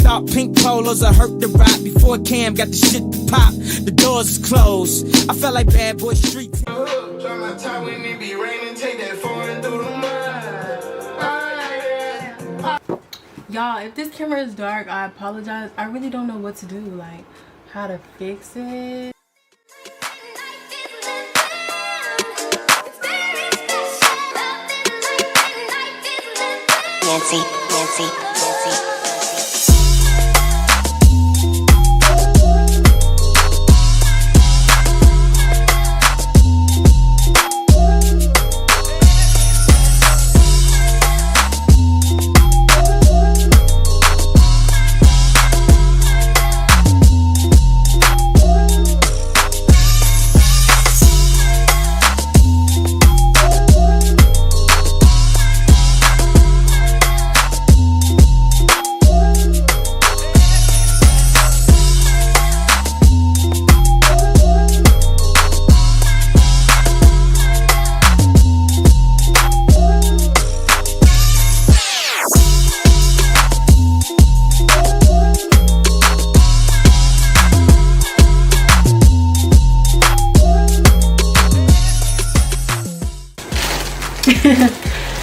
dark pink polos, I hurt the rock. Before Cam got the shit to pop, the doors is closed. I felt like bad boy street. Drop my top when it be raining, take that foreign through the mud. Y'all, if this camera is dark, I apologize. I really don't know what to do, like how to fix it. Nancy.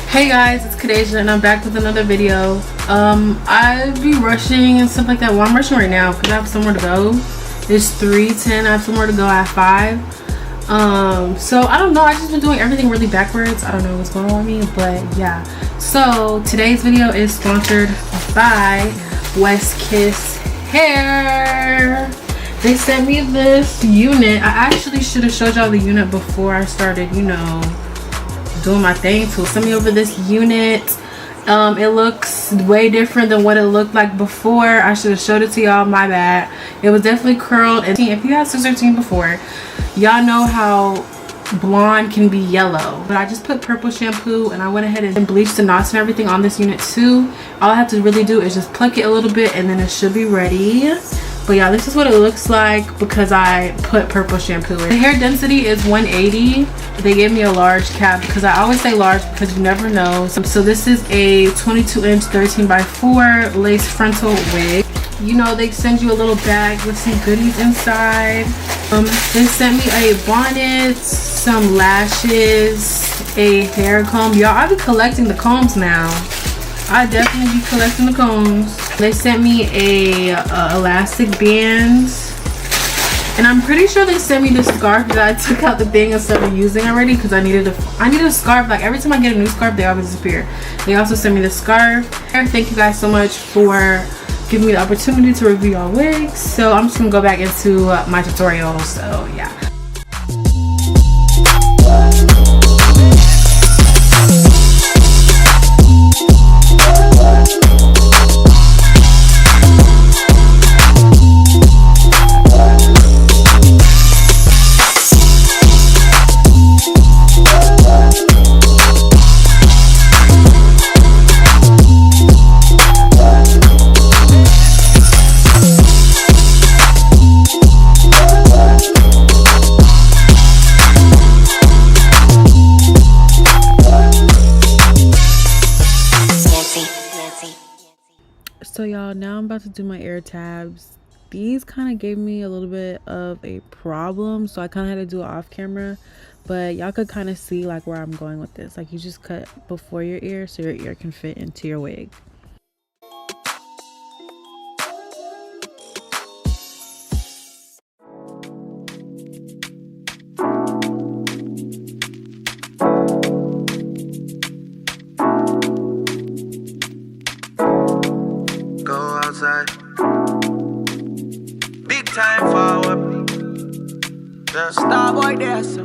Hey guys, it's Kadasia and I'm back with another video. I'd be rushing and stuff like that. Well, I'm rushing right now because I have somewhere to go. It's 3:10. I have somewhere to go at 5. So I don't know, I just been doing everything really backwards. I don't know what's going on with me, but yeah. So today's video is sponsored by westkisshair. They sent me this unit. I actually should have showed y'all the unit before I started, you know, doing my thing. So send me over this unit. It looks way different than what it looked like before. I should have showed it to y'all, my bad. It was definitely curled, and if you had scissor team before, y'all know how blonde can be yellow. But I just put purple shampoo and I went ahead and bleached the knots and everything on this unit too. All I have to really do is just pluck it a little bit and then it should be ready. But yeah, this is what it looks like because I put purple shampoo in. The hair density is 180. They gave me a large cap because I always say large because you never know. So this is a 22-inch 13x4 lace frontal wig. You know, they send you a little bag with some goodies inside. They sent me a bonnet, some lashes, a hair comb. Y'all, I've been collecting the combs now. I definitely be collecting the combs. They sent me a elastic band, and I'm pretty sure they sent me the scarf that I took out the thing and started using already because I needed a scarf. Like every time I get a new scarf, they always disappear. They also sent me the scarf. Thank you guys so much for giving me the opportunity to review y'all wigs. So I'm just gonna go back into my tutorial. So yeah. So y'all, now I'm about to do my ear tabs. These kind of gave me a little bit of a problem, so I kind of had to do it off camera, but y'all could kind of see like where I'm going with this. Like you just cut before your ear so your ear can fit into your wig. Big time forward. The star boy there, so.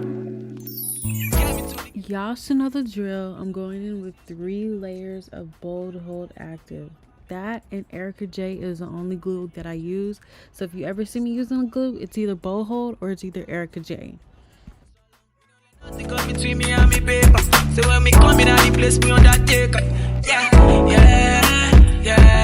Y'all should know the drill. I'm going in with 3 layers of Bold Hold Active. That and Erica J is the only glue that I use. So if you ever see me using a glue, it's either Bold Hold or it's either Erica J. Between me and me paper. So when me come in and he place me on that take. Yeah, yeah, yeah.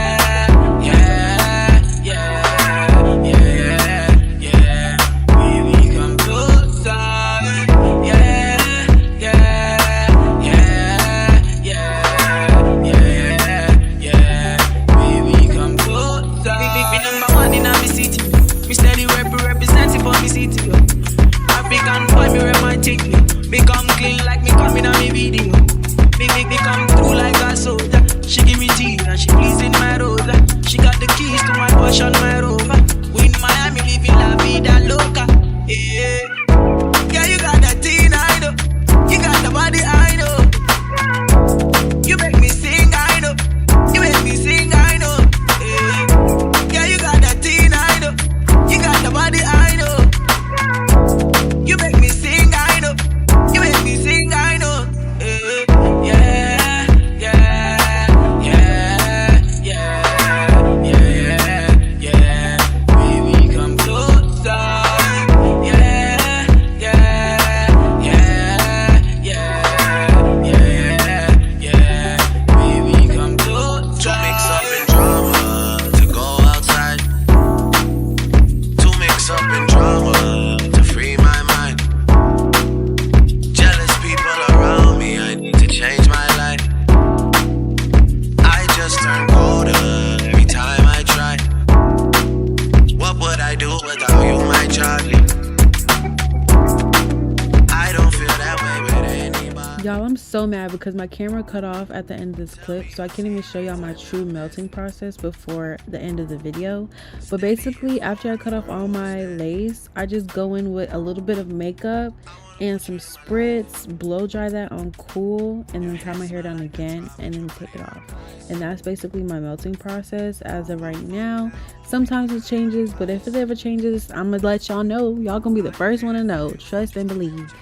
I'm so mad because my camera cut off at the end of this clip, so I can't even show y'all my true melting process before the end of the video. But basically, after I cut off all my lace, I just go in with a little bit of makeup and some spritz, blow dry that on cool, and then tie my hair down again and then take it off. And that's basically my melting process as of right now. Sometimes it changes, but if it ever changes, I'm gonna let y'all know. Y'all gonna be the first one to know. Trust and believe.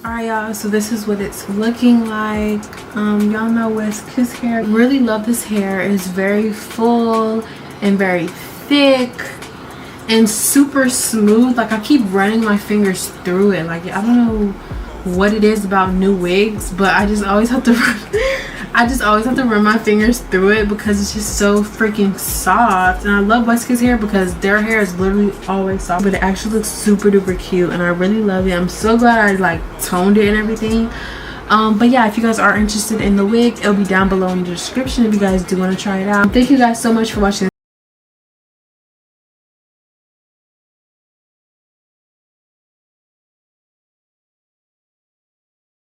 Alright y'all, so this is what it's looking like. Y'all know West Kiss hair. Really love this hair. It's very full and very thick and super smooth. Like, I keep running my fingers through it. Like, I don't know what it is about new wigs, but I just always have to run my fingers through it because it's just so freaking soft. And I love West Kiss hair because their hair is literally always soft, but it actually looks super duper cute and I really love it. I'm so glad I like toned it and everything. But yeah, if you guys are interested in the wig, it'll be down below in the description if you guys do want to try it out. Thank you guys so much for watching